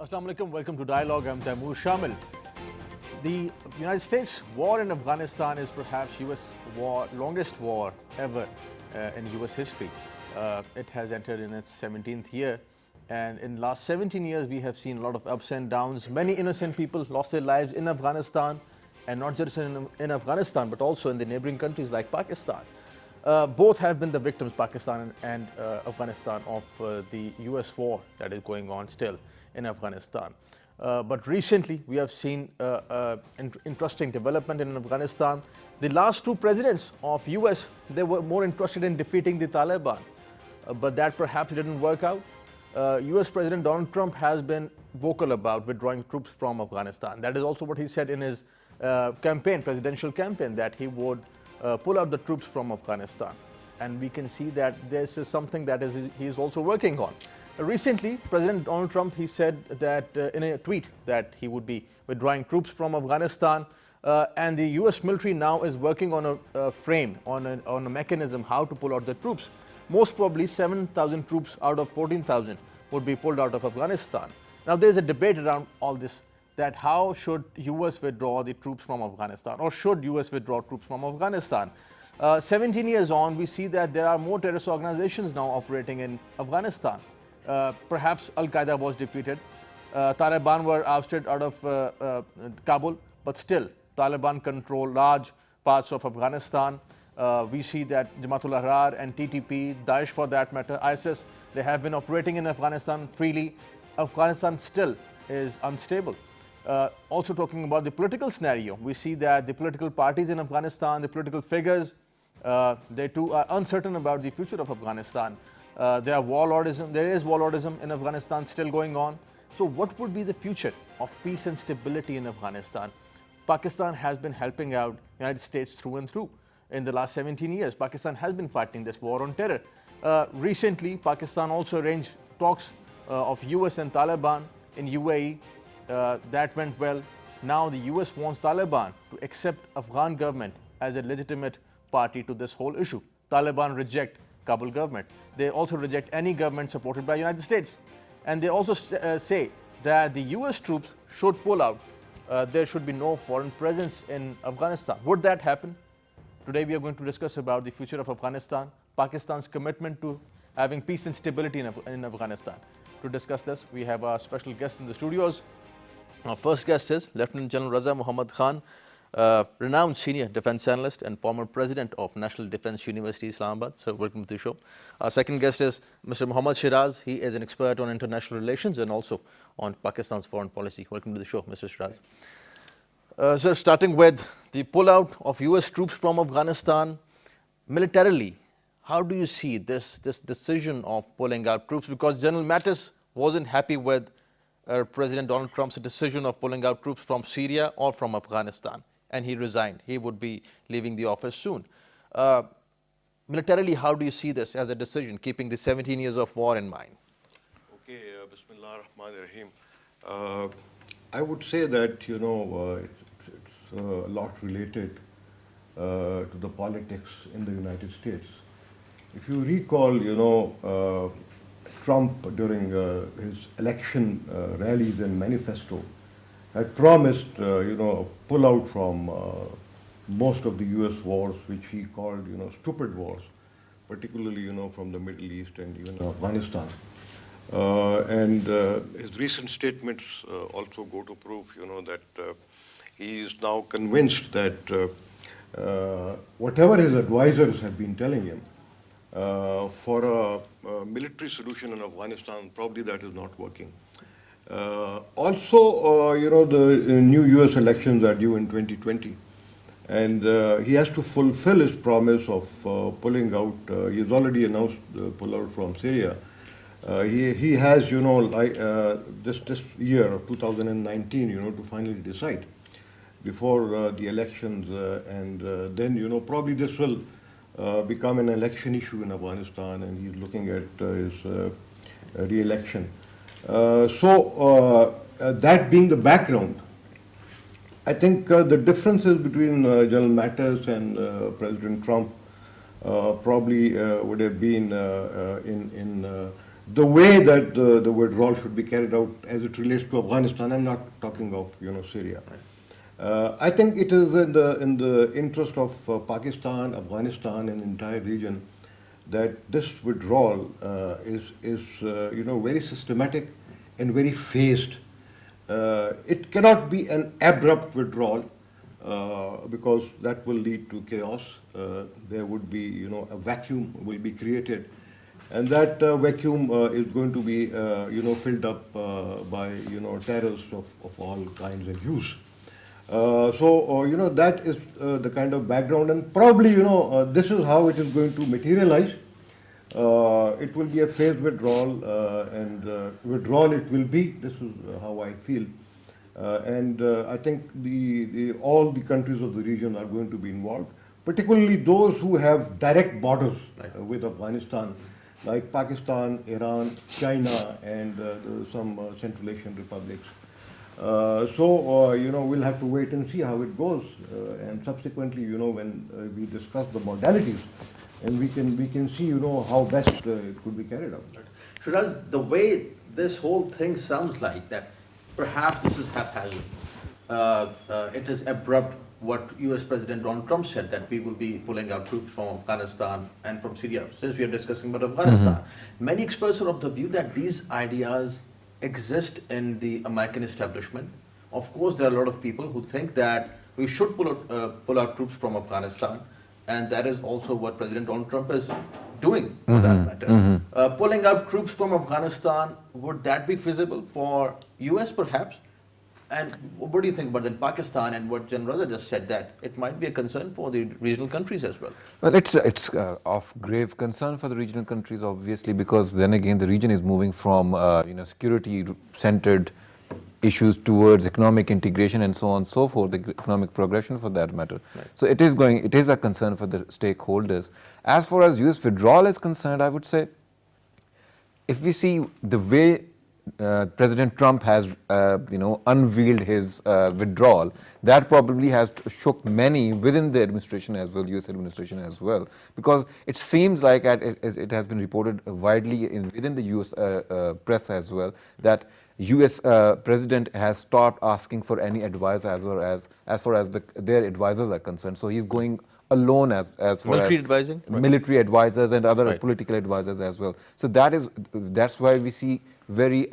Assalamu alaikum, welcome to Dialogue. I'm Taimur. Shamil. The United States war in Afghanistan is perhaps US war, longest war ever in US history. It has entered in its 17th year, and in the last 17 years we have seen a lot of ups and downs. Many innocent people lost their lives in Afghanistan, and not just in Afghanistan but also in the neighboring countries like Pakistan. Both have been the victims, Pakistan and Afghanistan, of the US war that is going on still in Afghanistan. But recently we have seen interesting development in Afghanistan. The last two presidents of US, they were more interested in defeating the Taliban, but that perhaps didn't work out. US President Donald Trump has been vocal about withdrawing troops from Afghanistan. That is also what he said in his presidential campaign, that he would pull out the troops from Afghanistan. And we can see that this is something that he is also working on. Recently, President Donald Trump, he said that in a tweet that he would be withdrawing troops from Afghanistan, and the US military now is working on a frame, on a mechanism how to pull out the troops. Most probably 7,000 troops out of 14,000 would be pulled out of Afghanistan. Now there is a debate around all this, that how should US withdraw the troops from Afghanistan, or should US withdraw troops from Afghanistan? 17 years on, we see that there are more terrorist organizations now operating in Afghanistan. Perhaps Al-Qaeda was defeated, Taliban were ousted out of Kabul, but still Taliban control large parts of Afghanistan. We see that Jamaat-ul Ahrar and TTP, Daesh for that matter, ISIS, they have been operating in Afghanistan freely. Afghanistan still is unstable. Also talking about the political scenario, we see that the political parties in Afghanistan, the political figures, they too are uncertain about the future of Afghanistan. There is warlordism in Afghanistan still going on. So what would be the future of peace and stability in Afghanistan? Pakistan has been helping out the United States through and through. In the last 17 years, Pakistan has been fighting this war on terror. Recently, Pakistan also arranged talks of US and Taliban in UAE. That went well. Now the US wants Taliban to accept Afghan government as a legitimate party to this whole issue. Taliban reject Kabul government. They also reject any government supported by the United States. And they also say that the US troops should pull out. There should be no foreign presence in Afghanistan. Would that happen? Today we are going to discuss about the future of Afghanistan, Pakistan's commitment to having peace and stability in Afghanistan. To discuss this, we have our special guest in the studios. Our first guest is Lieutenant General Raza Muhammad Khan, renowned senior defense analyst and former president of National Defense University, Islamabad. So welcome to the show. Our second guest is Mr. Muhammad Sheraz. He is an expert on international relations and also on Pakistan's foreign policy. Welcome to the show, Mr. Sheraz. Sir, starting with the pullout of US troops from Afghanistan, militarily, how do you see this decision of pulling out troops? Because General Mattis wasn't happy with President Donald Trump's decision of pulling out troops from Syria or from Afghanistan, and he resigned. He would be leaving the office soon. Militarily, how do you see this as a decision, keeping the 17 years of war in mind? Okay, Bismillah ar-Rahman ar-Rahim. I would say that, it's a lot related to the politics in the United States. If you recall, Trump during his election rallies and manifesto had promised, pull out from most of the US wars, which he called, stupid wars, particularly, from the Middle East and even Afghanistan. And his recent statements also go to prove, that he is now convinced that whatever his advisors have been telling him, for a military solution in Afghanistan, probably that is not working. Also, the new US elections are due in 2020, and he has to fulfill his promise of pulling out. He's already announced the pullout from Syria. He has, this year of 2019, to finally decide before the elections, and then, probably this will become an election issue in Afghanistan, and he's looking at his re-election. That being the background, I think the differences between General Mattis and President Trump probably would have been in the way that the withdrawal should be carried out as it relates to Afghanistan. I'm not talking of Syria. I think it is in the interest of Pakistan, Afghanistan, and the entire region that this withdrawal is very systematic and very phased. It cannot be an abrupt withdrawal because that will lead to chaos. There would be a vacuum will be created, and that vacuum is going to be filled up by terrorists of all kinds and hues. That is the kind of background, and probably this is how it is going to materialize. It will be a phased withdrawal, and withdrawal it will be. This is how I feel, and I think all the countries of the region are going to be involved, particularly those who have direct borders with Afghanistan, like Pakistan, Iran, China, and some Central Asian republics. We'll have to wait and see how it goes, and subsequently, when we discuss the modalities, and we can see, how best it could be carried out. Sheraz, the way this whole thing sounds like that, perhaps this is haphazard. It is abrupt. What U.S. President Donald Trump said, that we will be pulling out troops from Afghanistan and from Syria. Since we are discussing about Afghanistan, many experts are of the view that these ideas exist in the American establishment. Of course, there are a lot of people who think that we should pull out troops from Afghanistan, and that is also what President Donald Trump is doing, for that matter. Pulling out troops from Afghanistan, would that be feasible for U.S. perhaps? And what do you think about then Pakistan and what General Raza just said, that it might be a concern for the regional countries as well? Well, it's of grave concern for the regional countries, obviously, because then again the region is moving from security-centered issues towards economic integration and so on and so forth, the economic progression for that matter. Right. So it is a concern for the stakeholders. As far as US withdrawal is concerned, I would say, if we see the way President Trump has, unveiled his withdrawal, that probably has shook many within the administration as well, U.S. administration as well, because it seems like it has been reported widely within the U.S. Press as well that U.S. President has stopped asking for any advice as far as their advisors are concerned. So he's going alone as far military as advising, military advisors and other political advisors as well. So that's why we see very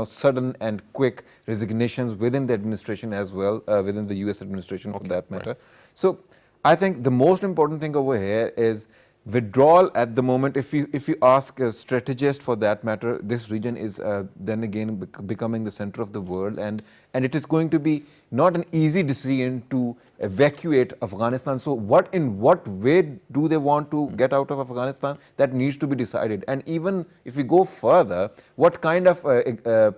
sudden and quick resignations within the administration as well, within the U.S. administration for that matter. So I think the most important thing over here is withdrawal at the moment. If you ask a strategist for that matter, this region is then again becoming the center of the world, and it is going to be not an easy decision to evacuate Afghanistan. So in what way do they want to get out of Afghanistan? That needs to be decided. And even if we go further, what kind of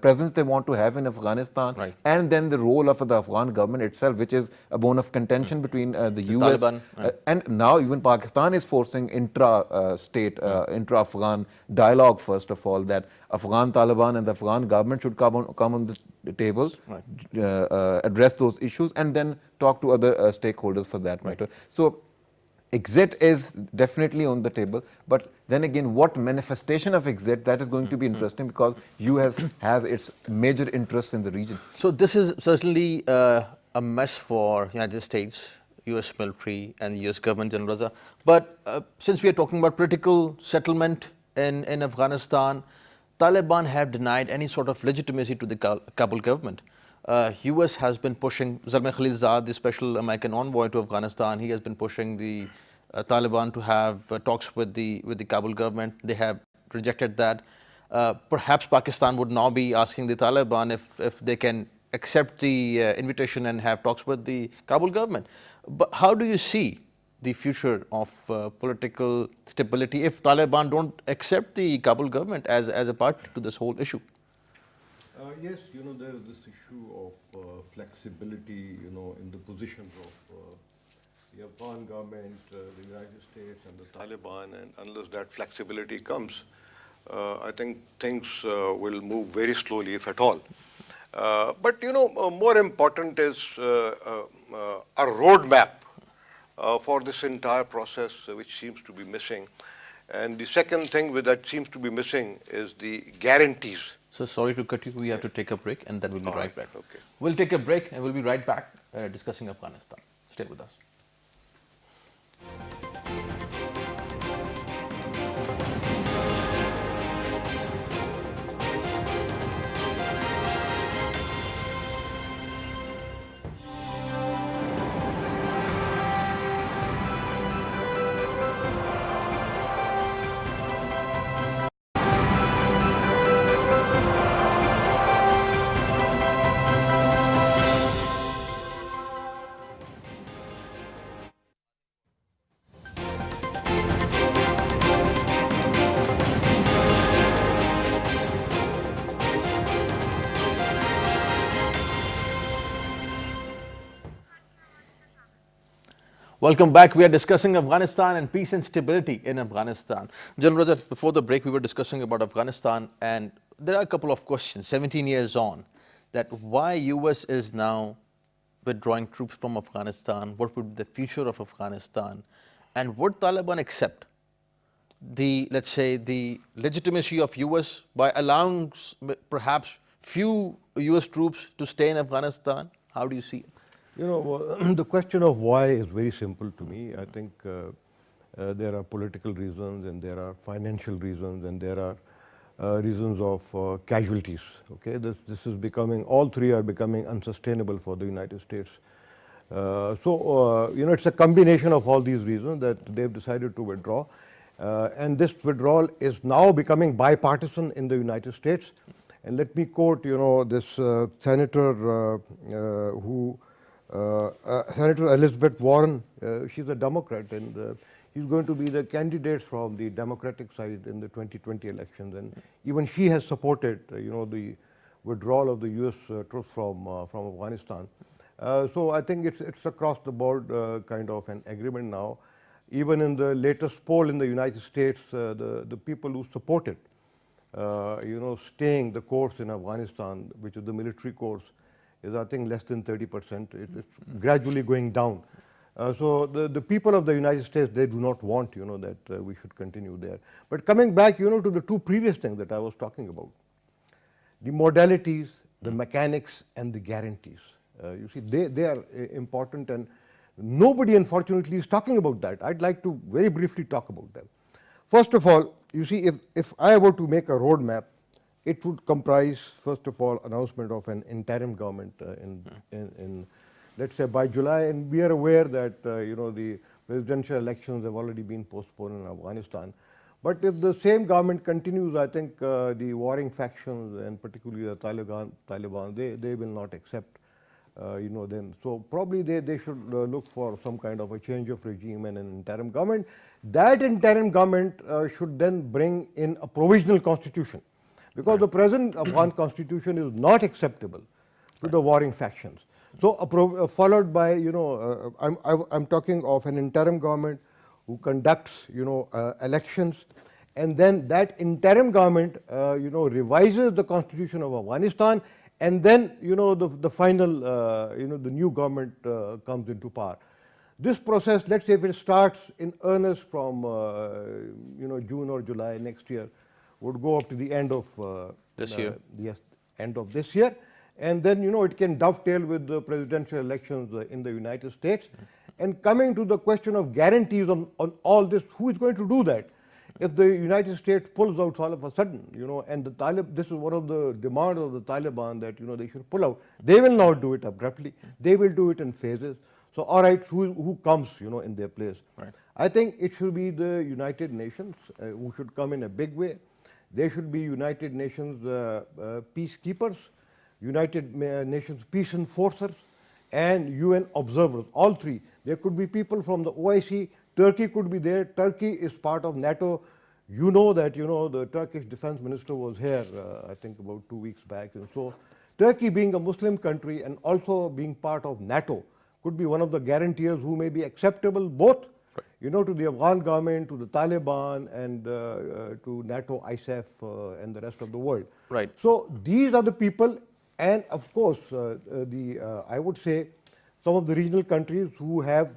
presence they want to have in Afghanistan, and then the role of the Afghan government itself, which is a bone of contention between the US Taliban, and now even Pakistan is forcing intra-state, intra-Afghan dialogue, first of all, that Afghan Taliban and the Afghan government should come on the table, address those issues, and then talk to other stakeholders for that matter. So exit is definitely on the table, but then again, what manifestation of exit, that is going to be interesting, because US has its major interests in the region. So this is certainly a mess for United States, US military and the US government, General Raza. But since we are talking about political settlement in Afghanistan, Taliban have denied any sort of legitimacy to the Kabul government. US has been pushing Zalmay Khalilzad, the special American envoy to Afghanistan. He has been pushing the Taliban to have talks with the Kabul government. They have rejected that. Perhaps Pakistan would now be asking the Taliban if they can accept the invitation and have talks with the Kabul government. But how do you see the future of political stability if Taliban don't accept the Kabul government as a part to this whole issue? Yes, there is this issue of flexibility, in the positions of the Afghan government, the United States and the Taliban, and unless that flexibility comes, I think things will move very slowly, if at all. But more important is a roadmap for this entire process, which seems to be missing. And the second thing that seems to be missing is the guarantees. So sorry to cut you, we have to take a break and then we'll be right back. Okay. We'll take a break and we'll be right back discussing Afghanistan. Stay with us. Welcome back. We are discussing Afghanistan and peace and stability in Afghanistan. General Raza, before the break, we were discussing about Afghanistan, and there are a couple of questions, 17 years on, that why US is now withdrawing troops from Afghanistan, what would be the future of Afghanistan, and would Taliban accept the, let's say, the legitimacy of US by allowing perhaps few US troops to stay in Afghanistan? How do you see it? You know, the question of why is very simple to me. I think there are political reasons, and there are financial reasons, and there are reasons of casualties. Okay, this is becoming, all three are becoming unsustainable for the United States. You know, it's a combination of all these reasons that they've decided to withdraw. And this withdrawal is now becoming bipartisan in the United States. And let me quote, you know, this senator Senator Elizabeth Warren. She's a Democrat, and she's going to be the candidate from the Democratic side in the 2020 elections. And even she has supported, you know, the withdrawal of the U.S. troops from Afghanistan. So I think it's across the board kind of an agreement now. Even in the latest poll in the United States, the people who supported, you know, staying the course in Afghanistan, which is the military course, is I think less than 30%. It's gradually going down. So the people of the United States, they do not want, you know, that we should continue there. But coming back, you know, to the two previous things that I was talking about, the modalities, the mechanics, and the guarantees. You see, they are important, and nobody, unfortunately, is talking about that. I'd like to very briefly talk about them. First of all, you see, if I were to make a roadmap, it would comprise, first of all, announcement of an interim government in let's say, by July. And we are aware that, you know, the presidential elections have already been postponed in Afghanistan. But if the same government continues, I think the warring factions, and particularly the Taliban, they will not accept, you know, them. So probably they should look for some kind of a change of regime and an interim government. That interim government should then bring in a provisional constitution, because the present Afghan constitution is not acceptable to the warring factions. So followed by, you know, I'm talking of an interim government who conducts, you know, elections, and then that interim government, you know, revises the constitution of Afghanistan, and then, you know, the final, you know, the new government comes into power. This process, let's say if it starts in earnest from, you know, June or July next year, would go up to the end of this year. Yes, end of this year. And then, you know, it can dovetail with the presidential elections in the United States. And coming to the question of guarantees on all this, who is going to do that? If the United States pulls out all of a sudden, you know, and the Taliban, this is one of the demands of the Taliban, that, you know, they should pull out. They will not do it abruptly. They will do it in phases. So, all right, who comes, you know, in their place? Right. I think it should be the United Nations who should come in a big way. They should be United Nations peacekeepers, United Nations peace enforcers, and UN observers, all three. There could be people from the OIC. Turkey could be there. Turkey is part of NATO. You know that, you know, the Turkish defense minister was here, I think about 2 weeks back. And so Turkey, being a Muslim country and also being part of NATO, could be one of the guarantors who may be acceptable both, you know, to the Afghan government, to the Taliban, and to NATO, ISAF, and the rest of the world. Right. So these are the people, and of course, I would say some of the regional countries who have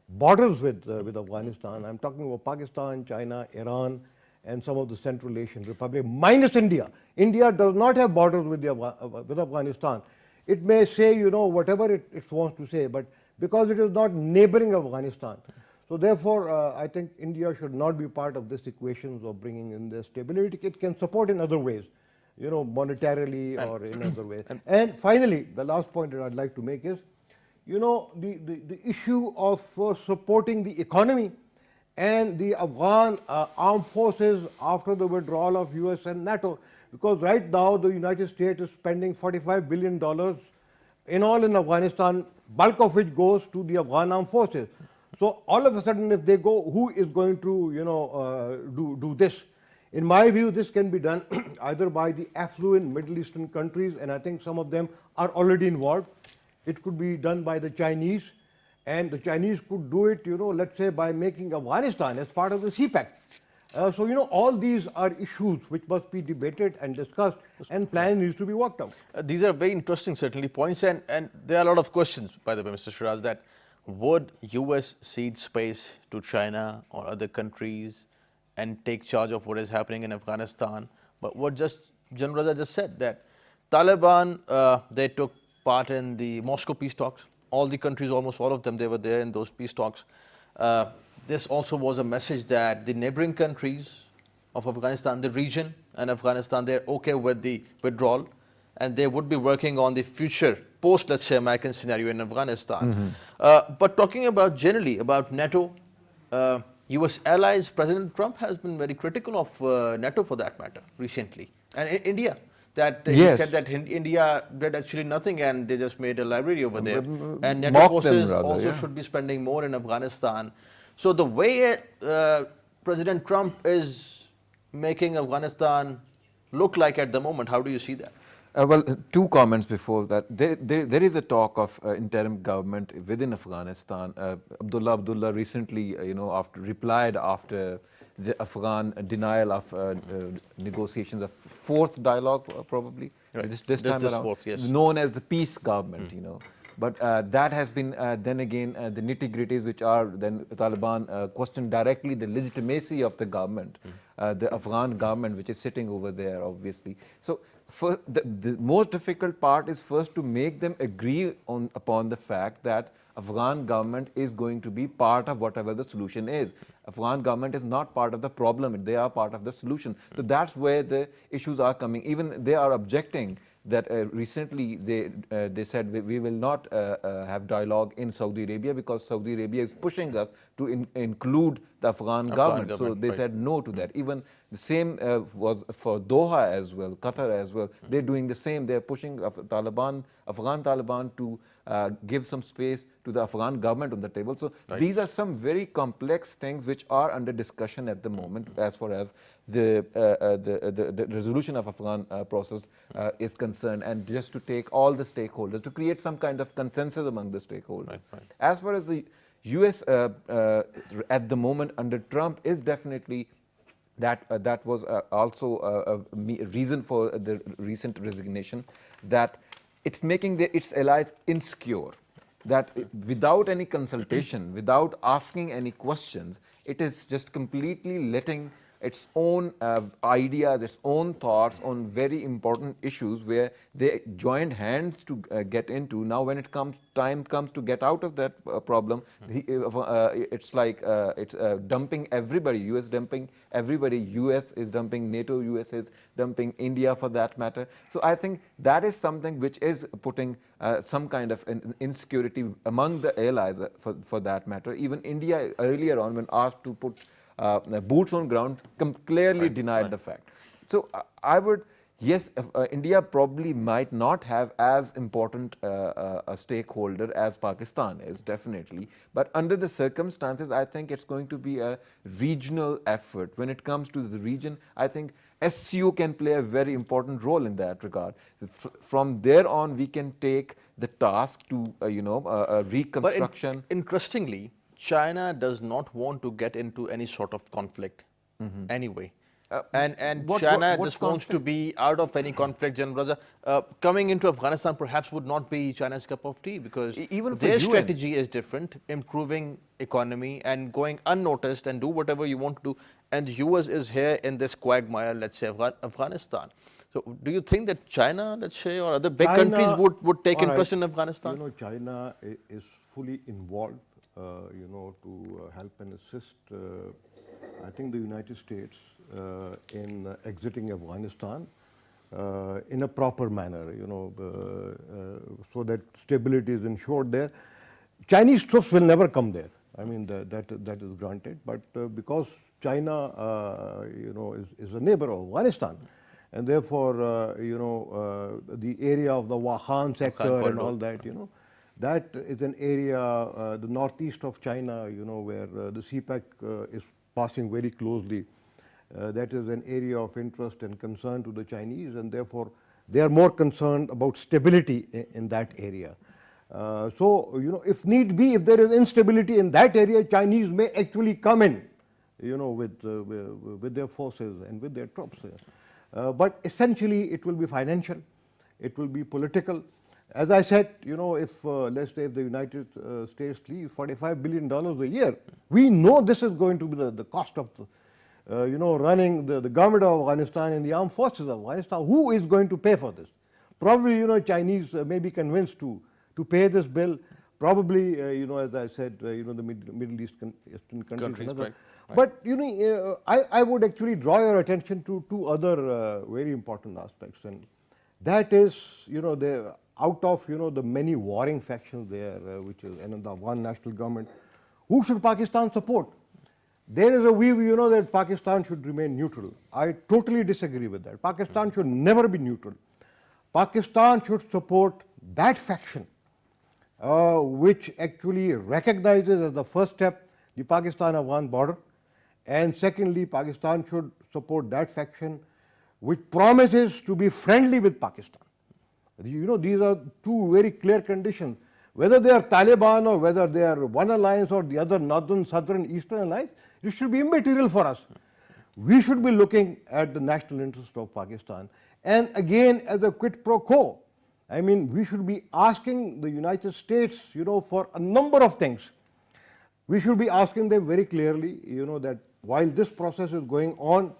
borders with Afghanistan. I'm talking about Pakistan, China, Iran, and some of the Central Asian republics, minus India. India does not have borders with Afghanistan. It may say, you know, whatever it wants to say, but because it is not neighboring Afghanistan. So therefore, I think India should not be part of this equation of bringing in the stability. It can support in other ways, you know, monetarily or in other ways. And finally, the last point that I'd like to make is, you know, the issue of supporting the economy and the Afghan armed forces after the withdrawal of US and NATO. Because right now the United States is spending $45 billion in all in Afghanistan, bulk of which goes to the Afghan armed forces. So all of a sudden, if they go, who is going to, you know, do this? In my view, this can be done either by the affluent Middle Eastern countries, and I think some of them are already involved. It could be done by the Chinese, and the Chinese could do it, you know, let's say by making Afghanistan as part of the CPEC. So, you know, all these are issues which must be debated and discussed, and plan needs to be worked out. These are very interesting, certainly, points, and there are a lot of questions, by the way, Mr. Sheraz, that would US cede space to China or other countries and take charge of what is happening in Afghanistan? But what General Raza just said, that Taliban, they took part in the Moscow peace talks. All the countries, almost all of them, they were there in those peace talks. This also was a message that the neighboring countries of Afghanistan, the region and Afghanistan, they're okay with the withdrawal, and they would be working on the future post, let's say, American scenario in Afghanistan. But talking about generally about NATO, US allies, President Trump has been very critical of NATO for that matter recently. And India, that he said that India did actually nothing and they just made a library over there. And NATO forces also should be spending more in Afghanistan. So the way President Trump is making Afghanistan look like at the moment, how do you see that? Well, two comments before that. There is a talk of interim government within Afghanistan. Abdullah recently, you know, replied after the Afghan denial of negotiations of fourth dialogue, probably this time around, fourth, yes, known as the peace government, you know. But that has been then again the nitty-gritties, which are then Taliban question directly the legitimacy of the government, the Afghan government, which is sitting over there, obviously. So the most difficult part is first to make them agree upon the fact that Afghan government is going to be part of whatever the solution is. Afghan government is not part of the problem, they are part of the solution. So that's where the issues are coming. Even they are objecting that recently they said we will not have dialogue in Saudi Arabia because Saudi Arabia is pushing us to include the Afghan government. So they said no to that. Even the same was for Doha as well, Qatar as well. They're doing the same. They're pushing Afghan Taliban to give some space to the Afghan government on the table. So these are some very complex things which are under discussion at the moment as far as the resolution of Afghan process is concerned, and just to take all the stakeholders, to create some kind of consensus among the stakeholders. As far as the US at the moment under Trump is definitely that was also a reason for the recent resignation, that it's making its allies insecure, that without any consultation, without asking any questions, it is just completely letting its own ideas, its own thoughts on very important issues where they joined hands to get into. Now when time comes to get out of that problem, it's like it's dumping everybody, US dumping everybody, US is dumping NATO, US is dumping India for that matter. So I think that is something which is putting some kind of insecurity among the allies for that matter. Even India earlier on, when asked to put boots on ground, clearly denied the fact. So I would, yes, India probably might not have as important a stakeholder as Pakistan is, definitely. But under the circumstances, I think it's going to be a regional effort. When it comes to the region, I think SCO can play a very important role in that regard. From there on, we can take the task to, reconstruction. But interestingly, China does not want to get into any sort of conflict anyway. And China just wants to be out of any conflict. General Raza, coming into Afghanistan perhaps would not be China's cup of tea, because even their strategy is different, improving economy and going unnoticed and do whatever you want to do, and the US is here in this quagmire, let's say Afghanistan. So do you think that China, let's say, or other big countries would take interest in Afghanistan? You know, China is fully involved, you know, to help and assist, I think, the United States in exiting Afghanistan in a proper manner, you know, so that stability is ensured there. Chinese troops will never come there. I mean, that is granted. But because China, you know, is a neighbor of Afghanistan, and therefore, you know, the area of the Wakhan sector and all that, you know, that is an area, the northeast of China, you know, where the CPEC is passing very closely. That is an area of interest and concern to the Chinese, and therefore they are more concerned about stability in that area. So, you know, if need be, if there is instability in that area, Chinese may actually come in, you know, with their forces and with their troops. But essentially, it will be financial, it will be political. As I said, you know, if let's say if the United States leaves $45 billion a year, we know this is going to be the cost of you know, running the government of Afghanistan and the armed forces of Afghanistan. Who is going to pay for this? Probably, you know, Chinese may be convinced to pay this bill. Probably, you know, as I said, you know, the Middle Eastern countries. Right. But, you know, I would actually draw your attention to two other very important aspects. And that is, you know, out of, you know, the many warring factions there, which is and the one national government, who should Pakistan support? There is a view, you know, that Pakistan should remain neutral. I totally disagree with that. Pakistan should never be neutral. Pakistan should support that faction which actually recognizes as the first step the Pakistan-Afghan border, and secondly, Pakistan should support that faction which promises to be friendly with Pakistan. You know, these are two very clear conditions. Whether they are Taliban or whether they are one alliance or the other, northern, southern, eastern alliance, it should be immaterial for us. We should be looking at the national interest of Pakistan. And again, as a quid pro quo, I mean, we should be asking the United States, you know, for a number of things. We should be asking them very clearly, you know, that while this process is going on,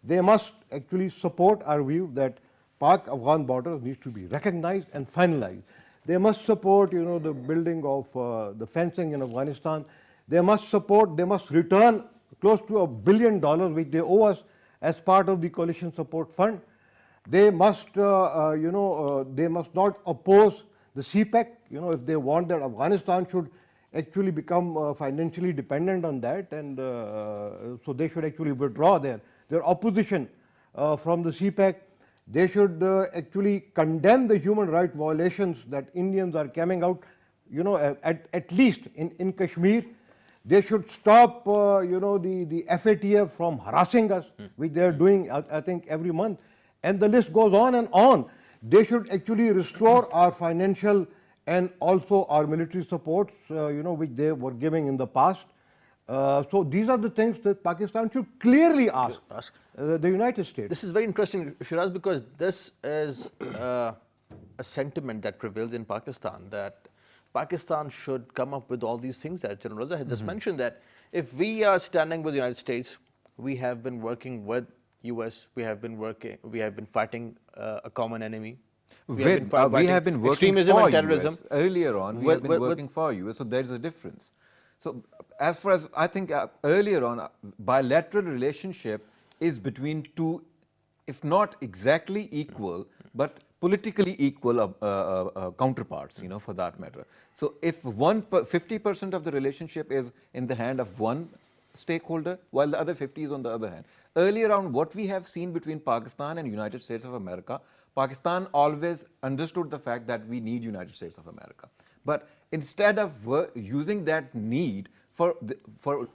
they must actually support our view that Pak-Afghan border needs to be recognized and finalized. They must support, you know, the building of the fencing in Afghanistan. They must support, they must return close to $1 billion which they owe us as part of the coalition support fund. They must, you know, they must not oppose the CPEC, you know, if they want that Afghanistan should actually become financially dependent on that, and so they should actually withdraw their opposition from the CPEC. They should actually condemn the human rights violations that Indians are coming out, you know, at least in Kashmir. They should stop, you know, the FATF from harassing us, which they are doing, I think, every month. And the list goes on and on. They should actually restore our financial and also our military supports, you know, which they were giving in the past. So these are the things that Pakistan should clearly ask the United States. This is very interesting, Sheraz, because this is a sentiment that prevails in Pakistan, that Pakistan should come up with all these things that General Raza had just mentioned, that if we are standing with the United States, we have been working with US, we have been fighting a common enemy. We have been working extremism for and terrorism. US. Earlier on, we have been working for US, so there is a difference. So as far as I think earlier on, bilateral relationship is between two, if not exactly equal, but politically equal counterparts, you know, for that matter. So if 50% of the relationship is in the hand of one stakeholder, while the other 50 is on the other hand. Earlier on, what we have seen between Pakistan and United States of America, Pakistan always understood the fact that we need United States of America. But instead of using that need for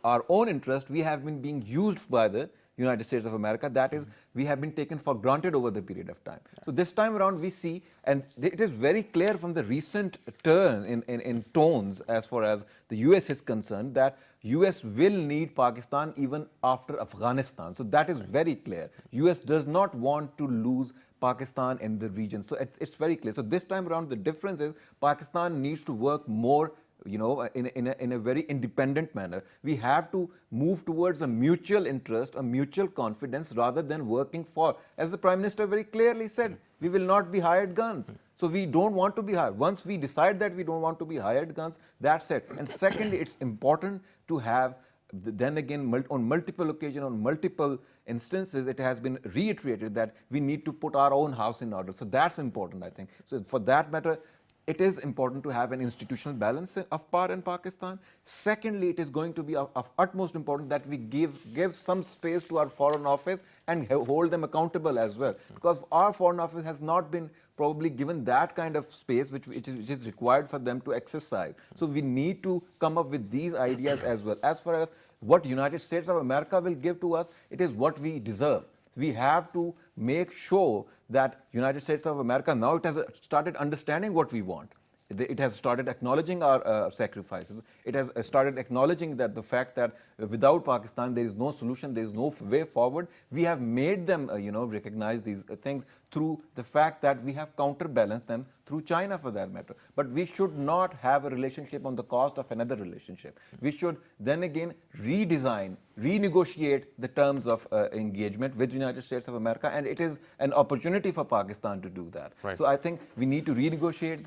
our own interest, we have been being used by the United States of America. That is, we have been taken for granted over the period of time. So this time around we see, and it is very clear from the recent turn in tones as far as the US is concerned, that US will need Pakistan even after Afghanistan. So that is very clear. US does not want to lose Pakistan in the region. So it's very clear. So this time around the difference is Pakistan needs to work more in a very independent manner. We have to move towards a mutual interest, a mutual confidence, rather than working for, as the Prime Minister very clearly said, we will not be hired guns. So we don't want to be hired. Once we decide that we don't want to be hired guns, that's it. And secondly, it's important to have, then again, on multiple occasions, on multiple instances, it has been reiterated that we need to put our own house in order. So that's important, I think. So for that matter, it is important to have an institutional balance of power in Pakistan. Secondly, it is going to be of utmost importance that we give some space to our Foreign Office and hold them accountable as well. Because our Foreign Office has not been probably given that kind of space which is required for them to exercise. So we need to come up with these ideas as well. As far as what United States of America will give to us, it is what we deserve. We have to make sure that United States of America, now it has started understanding what we want. It has started acknowledging our sacrifices. It has started acknowledging that the fact that without Pakistan there is no solution, there is no way forward. We have made them, recognize these things through the fact that we have counterbalanced them through China, for that matter. But we should not have a relationship on the cost of another relationship. We should then again redesign, renegotiate the terms of engagement with the United States of America, and it is an opportunity for Pakistan to do that. Right. So I think we need to renegotiate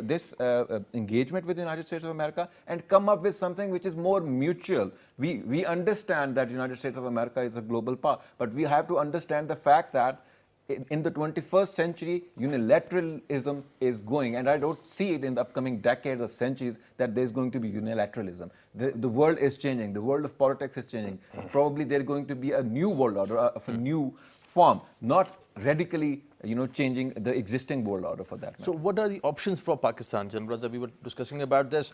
this engagement with the United States of America and come up with something which is more mutual. We understand that the United States of America is a global power, but we have to understand the fact that in the 21st century, unilateralism is going, and I don't see it in the upcoming decades or centuries that there's going to be unilateralism. The world is changing. The world of politics is changing. Probably there's going to be a new world order of a new form, not radically, changing the existing world order for that matter. So what are the options for Pakistan? General Raza, we were discussing about this.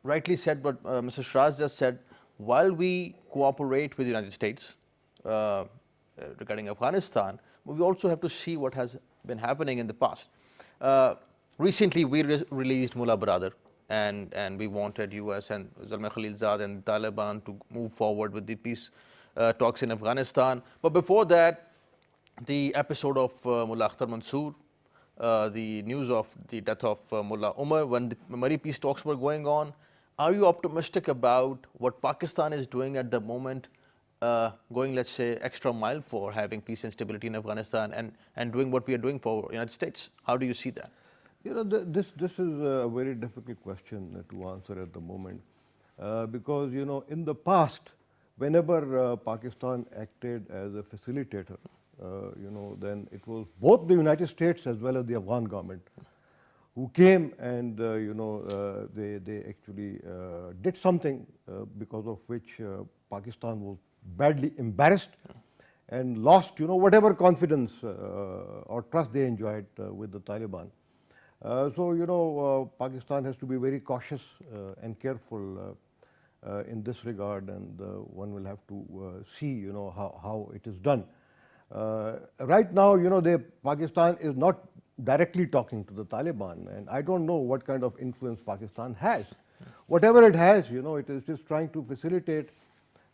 Rightly said, but Mr. Sheraz just said, while we cooperate with the United States, regarding Afghanistan, we also have to see what has been happening in the past. Recently, we released Mullah Baradar, and we wanted US and Zalmay Khalilzad and Taliban to move forward with the peace talks in Afghanistan. But before that, the episode of Mullah Akhtar Mansoor, the news of the death of Mullah Umar, when the Murray peace talks were going on. Are you optimistic about what Pakistan is doing at the moment, going, let's say, extra mile for having peace and stability in Afghanistan and doing what we are doing for the United States? How do you see that? This is a very difficult question to answer at the moment because, in the past, whenever Pakistan acted as a facilitator, then it was both the United States as well as the Afghan government who came and, they actually did something because of which Pakistan was badly embarrassed and lost, whatever confidence or trust they enjoyed with the Taliban. So, Pakistan has to be very cautious and careful in this regard, and one will have to see, how it is done. Right now, Pakistan is not directly talking to the Taliban, and I don't know what kind of influence Pakistan has. Whatever it has, it is just trying to facilitate,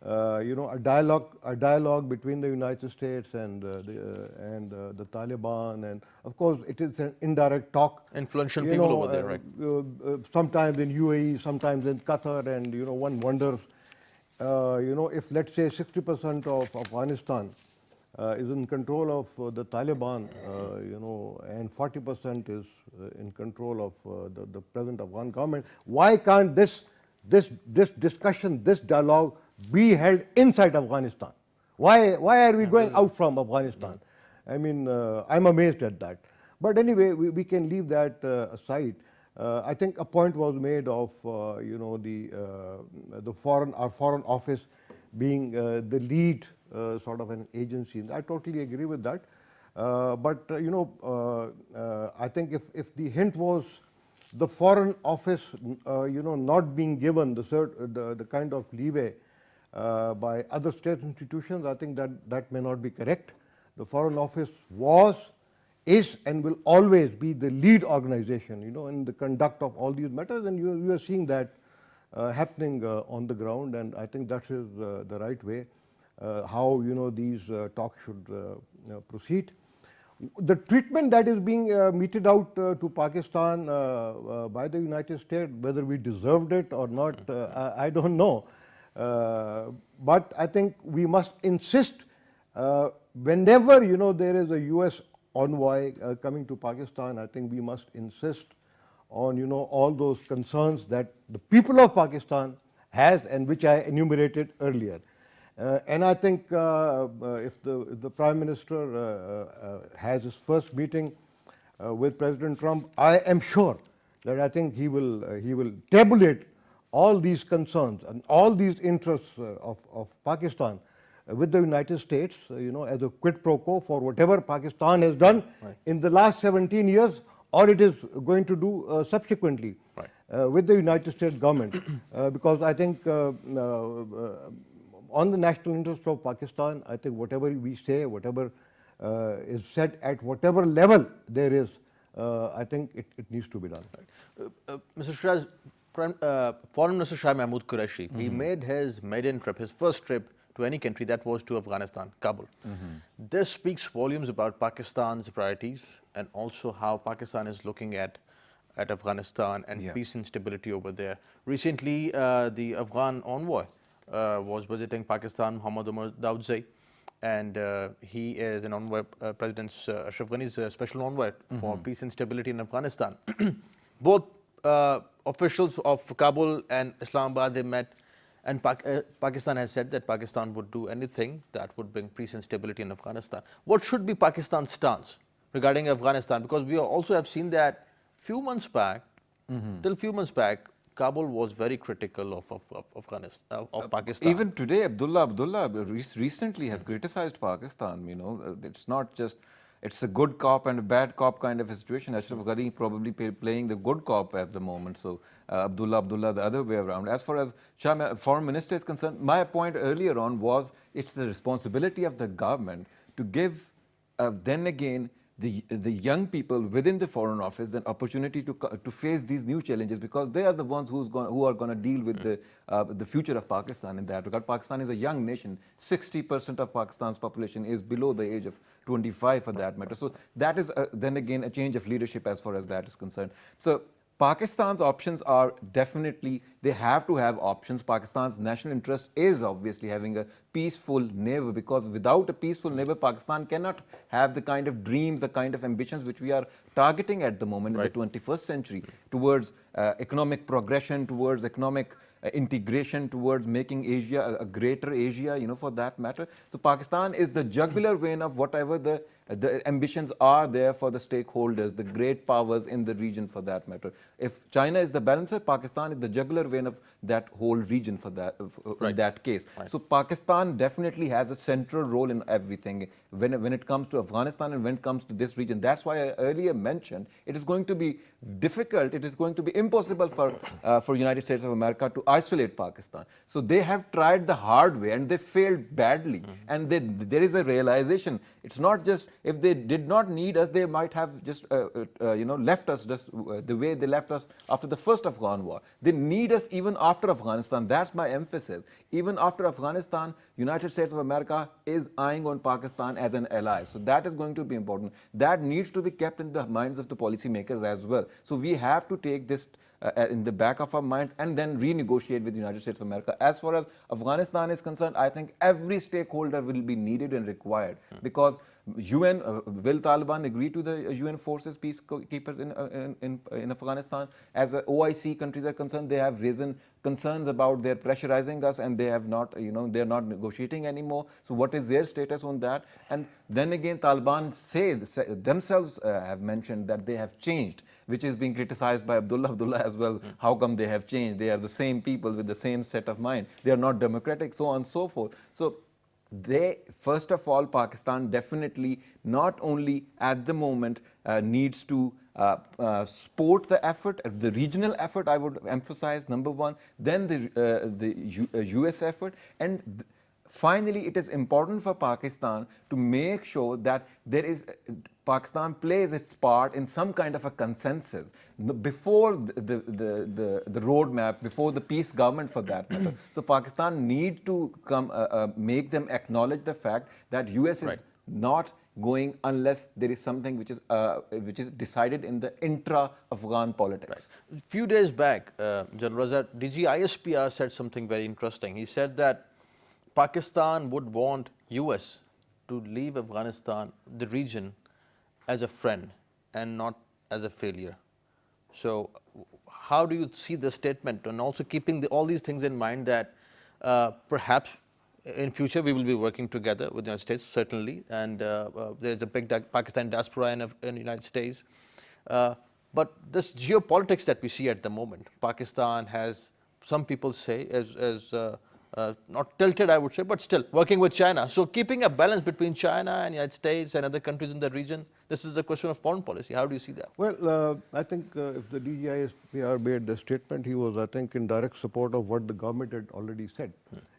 a dialogue between the United States and the Taliban, and of course it is an indirect talk. Influential people over there, right? Sometimes in UAE, sometimes in Qatar, and one wonders, if let's say 60% of Afghanistan is in control of the Taliban, and 40% is in control of the present Afghan government. Why can't this discussion, this dialogue be held inside Afghanistan? Why are we going out from Afghanistan? I mean, I'm amazed at that. But anyway, we can leave that aside. I think a point was made of our foreign office being the lead sort of an agency. I totally agree with that. But I think if the hint was the foreign office, not being given the kind of leeway by other state institutions, I think that may not be correct. The Foreign Office is and will always be the lead organization, in the conduct of all these matters, and you are seeing that happening on the ground, and I think that is the right way how these talks should proceed. the treatment that is being meted out to Pakistan by the United States, whether we deserved it or not, I don't know. But I think we must insist whenever there is a US envoy coming to Pakistan, I think we must insist on all those concerns that the people of Pakistan has and which I enumerated earlier. And I think if the Prime Minister has his first meeting with President Trump, I am sure that I think he will tabulate all these concerns and all these interests of Pakistan with the United States, as a quid pro quo for whatever Pakistan has done in the last 17 years, or it is going to do subsequently with the United States government. Because I think on the national interest of Pakistan, I think whatever we say, whatever is said at whatever level there is, I think it needs to be done. Mr. Sheraz, Foreign Minister Shah Mahmood Qureshi, he made his maiden trip, his first trip to any country, that was to Afghanistan, Kabul. This speaks volumes about Pakistan's priorities and also how Pakistan is looking at Afghanistan and peace and stability over there. Recently, the Afghan envoy was visiting Pakistan, Muhammad Umar Daudzai, and he is an envoy, President Ashraf Ghani's special envoy for peace and stability in Afghanistan. Both officials of Kabul and Islamabad, they met, and Pakistan has said that Pakistan would do anything that would bring peace and stability in Afghanistan. What should be Pakistan's stance regarding Afghanistan? Because we also have seen that few months back, till few months back, Kabul was very critical of Afghanistan, of Pakistan. Even today, Abdullah recently has criticized Pakistan. It's not just, it's a good cop and a bad cop kind of a situation. Ashraf Ghani probably playing the good cop at the moment. So Abdullah the other way around. As far as Foreign Minister is concerned, my point earlier on was it's the responsibility of the government to give, then again, the young people within the Foreign Office an opportunity to face these new challenges, because they are the ones who are going to deal with the future of Pakistan in that regard. Pakistan is a young nation. 60% of Pakistan's population is below the age of 25 for that matter. So that is then again a change of leadership as far as that is concerned. So Pakistan's options are definitely, they have to have options. Pakistan's national interest is obviously having a peaceful neighbor, because without a peaceful neighbor, Pakistan cannot have the kind of dreams, the kind of ambitions which we are targeting at the moment in the 21st century towards economic progression, towards economic integration, towards making Asia a greater Asia, for that matter. So Pakistan is the jugular vein of whatever the ambitions are there for the stakeholders, the great powers in the region for that matter. If China is the balancer, Pakistan is the jugular vein of that whole region for that, in that case. So Pakistan definitely has a central role in everything when it comes to Afghanistan and when it comes to this region. That's why I earlier mentioned it is going to be difficult, it is going to be impossible for United States of America to isolate Pakistan. So they have tried the hard way and they failed badly. And there is a realization. It's not just, if they did not need us, they might have just left us just the way they left us after the first Afghan war. They need us even after Afghanistan. That's my emphasis. Even after Afghanistan, United States of America is eyeing on Pakistan as an ally. So that is going to be important. That needs to be kept in the minds of the policymakers as well. So we have to take this in the back of our minds and then renegotiate with the United States of America. As far as Afghanistan is concerned, I think every stakeholder will be needed and required, because UN, will Taliban agree to the UN forces, peacekeepers in Afghanistan? As OIC countries are concerned, they have risen concerns about their pressurizing us, and they have not, they're not negotiating anymore. So what is their status on that? And then again, Taliban themselves have mentioned that they have changed, which is being criticized by Abdullah as well. How come they have changed? They are the same people with the same set of mind. They are not democratic, so on and so forth. So they, first of all, Pakistan definitely not only at the moment needs to support the effort, the regional effort, I would emphasize, number one, then the US effort, and finally, it is important for Pakistan to make sure that Pakistan plays its part in some kind of a consensus before the roadmap, before the peace government for that matter. So Pakistan need to make them acknowledge the fact that US is not going unless there is something which is decided in the intra-Afghan politics. A few days back, General Raza, DG ISPR said something very interesting. He said that Pakistan would want US to leave Afghanistan, the region, as a friend and not as a failure. So how do you see the statement, and also keeping all these things in mind that perhaps in future we will be working together with the United States, certainly, and there's a big Pakistan diaspora in the United States. But this geopolitics that we see at the moment, Pakistan has, some people say, as not tilted, I would say, but still working with China. So keeping a balance between China and the United States and other countries in the region, this is a question of foreign policy. How do you see that? Well, I think if the DGISPR made the statement, he was, I think, in direct support of what the government had already said.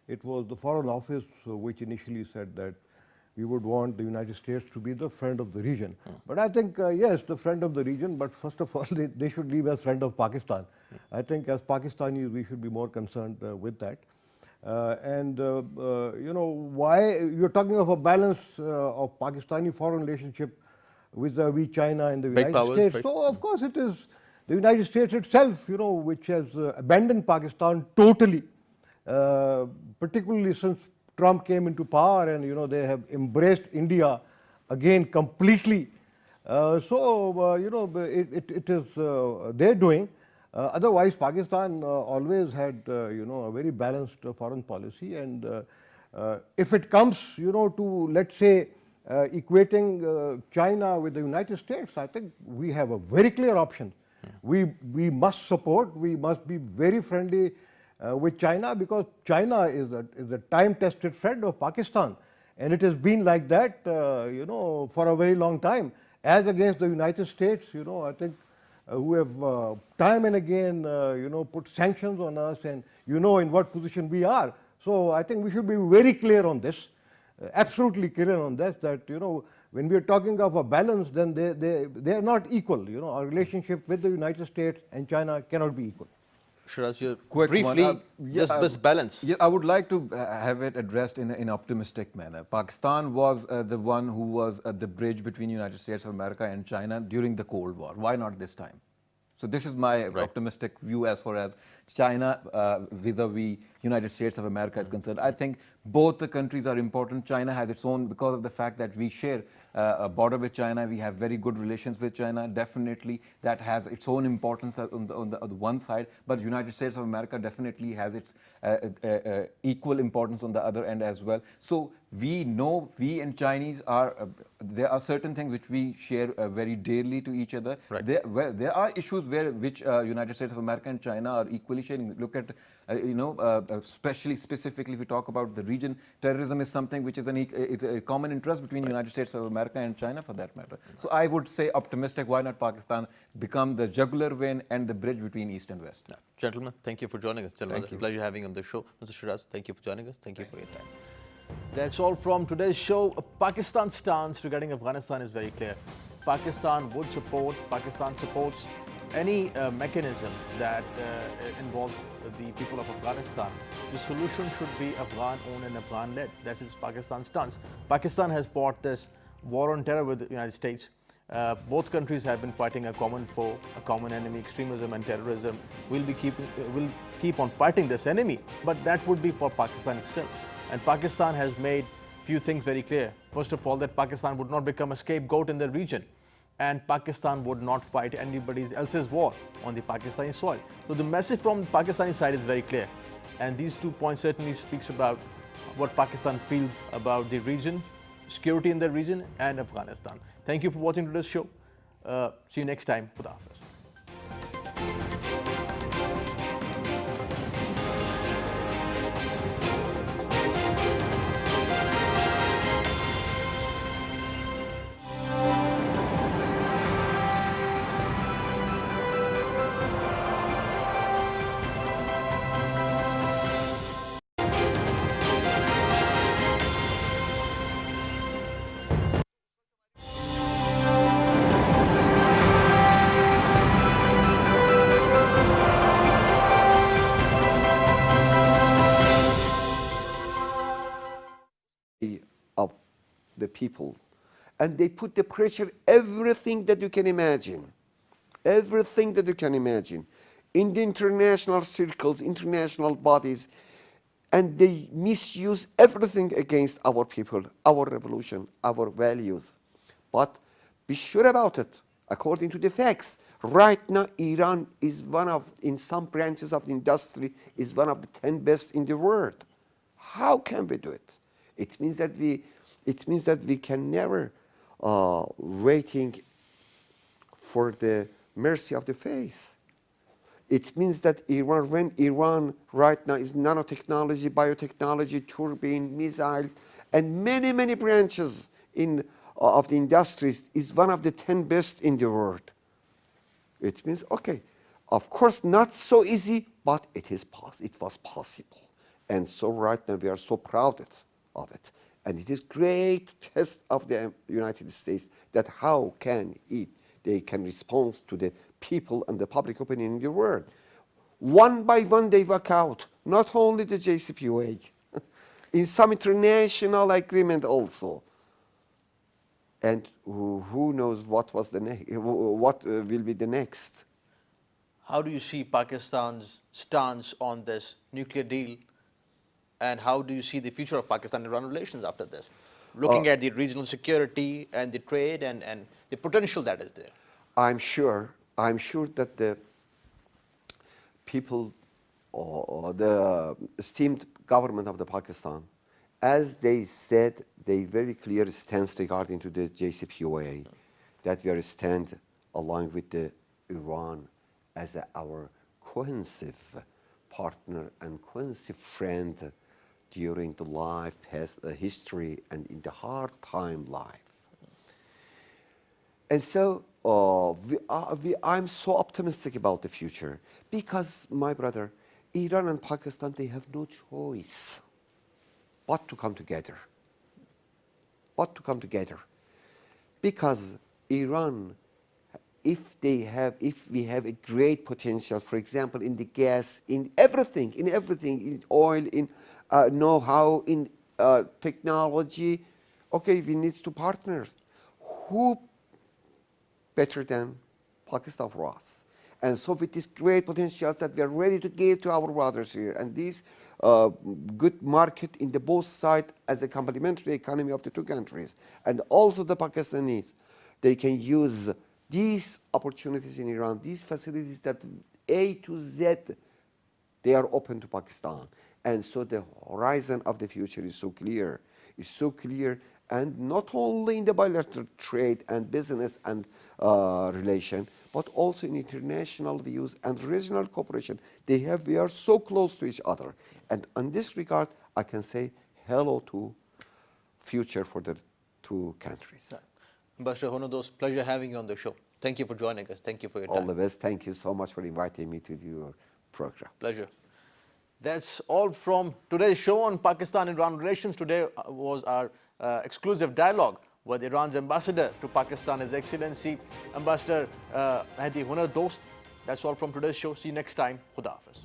It was the Foreign Office which initially said that we would want the United States to be the friend of the region. But I think, yes, the friend of the region, but first of all, they should leave as friend of Pakistan. I think as Pakistanis, we should be more concerned with that. You know, why you're talking of a balance of Pakistani foreign relationship vis-a-vis China and the United States. So, of course, it is the United States itself, you know, which has abandoned Pakistan totally, particularly since Trump came into power, and, you know, they have embraced India again completely. You know, it is their doing. Otherwise, Pakistan always had, you know, a very balanced foreign policy, and if it comes, you know, to, let's say, equating China with the United States, I think we have a very clear option. We must support, we must be very friendly with China, because China is a time-tested friend of Pakistan, and it has been like that, you know, for a very long time. As against the United States, you know, I think who have time and again, you know, put sanctions on us, and you know in what position we are. So I think we should be very clear on this, absolutely clear on this, that, you know, when we are talking of a balance, then they are not equal. You know, our relationship with the United States and China cannot be equal. Shiraz, you Quick briefly, one. this balance. Yeah, I would like to have it addressed in an optimistic manner. Pakistan was the one who was the bridge between the United States of America and China during the Cold War. Why not this time? So this is my optimistic view as far as China vis-a-vis United States of America is concerned. I think both the countries are important. China has its own, because of the fact that we share a border with China, we have very good relations with China. Definitely that has its own importance on the one side, but the United States of America definitely has its equal importance on the other end as well. So we know, we and Chinese are, there are certain things which we share very dearly to each other. Right. There are issues which United States of America and China are equally sharing. Look at, you know, specifically if we talk about the region, terrorism is something which is a common interest between United States of America and China, for that matter. So I would say optimistic. Why not Pakistan become the jugular vein and the bridge between East and West? Yeah. Gentlemen, thank you for joining us. Thank you. Pleasure having you on the show. Mr. Sheraz, thank you for joining us. Thank you for your time. That's all from today's show. Pakistan's stance regarding Afghanistan is very clear. Pakistan supports any mechanism that involves the people of Afghanistan. The solution should be Afghan-owned and Afghan-led. That is Pakistan's stance. Pakistan has fought this war on terror with the United States. Both countries have been fighting a common foe, a common enemy, extremism and terrorism. We'll keep on fighting this enemy, but that would be for Pakistan itself. And Pakistan has made few things very clear. First of all, that Pakistan would not become a scapegoat in the region, and Pakistan would not fight anybody else's war on the Pakistani soil. So the message from the Pakistani side is very clear, and these 2 points certainly speaks about what Pakistan feels about the region, security in the region, and Afghanistan. Thank you for watching today's show. See you next time. Khuda Hafiz. Of the people And they put the pressure, everything that you can imagine. Everything that you can imagine. In the international circles, international bodies, and they misuse everything against our people, our revolution, our values. But be sure about it. According to the facts, right now Iran is one of, in some branches of the industry, is one of the 10 best in the world. How can we do it? It means that we can never waiting for the mercy of the face. It means that Iran, when Iran right now is nanotechnology, biotechnology, turbine, missile, and many, many branches of the industries, is one of the 10 best in the world. It means, okay, of course not so easy, but it was possible. And so right now we are so proud of it. And it is great test of the United States that how can they can respond to the people and the public opinion in the world. One by one they work out, not only the JCPOA, in some international agreement also. And who knows what will be the next. How do you see Pakistan's stance on this nuclear deal? And how do you see the future of Pakistan-Iran relations after this? Looking at the regional security and the trade and the potential that is there. I'm sure that the people or the esteemed government of the Pakistan, as they said, they very clear stance regarding to the JCPOA, that we are stand along with the Iran as our cohesive partner and cohesive friend during the life, past history, and in the hard time life. And so I'm so optimistic about the future because, my brother, Iran and Pakistan, they have no choice but to come together. Because Iran, if we have a great potential, for example, in the gas, in everything, in oil, in know-how, in technology, okay, we need to partners. Who better than Pakistan for us? And so with this great potential that we are ready to give to our brothers here, and this good market in the both sides as a complementary economy of the two countries, and also the Pakistanis, they can use these opportunities in Iran, these facilities that A to Z, they are open to Pakistan. And so the horizon of the future is so clear. And not only in the bilateral trade and business and relation, but also in international views and regional cooperation. We are so close to each other. And in this regard, I can say hello to future for the two countries. Ambassador Honodos, pleasure having you on the show. Thank you for joining us. Thank you for your time. All the best. Thank you so much for inviting me to your program. Pleasure. That's all from today's show on Pakistan-Iran relations. Today was our exclusive dialogue with Iran's ambassador to Pakistan, His Excellency Ambassador Honodos. That's all from today's show. See you next time. Khuda Hafiz.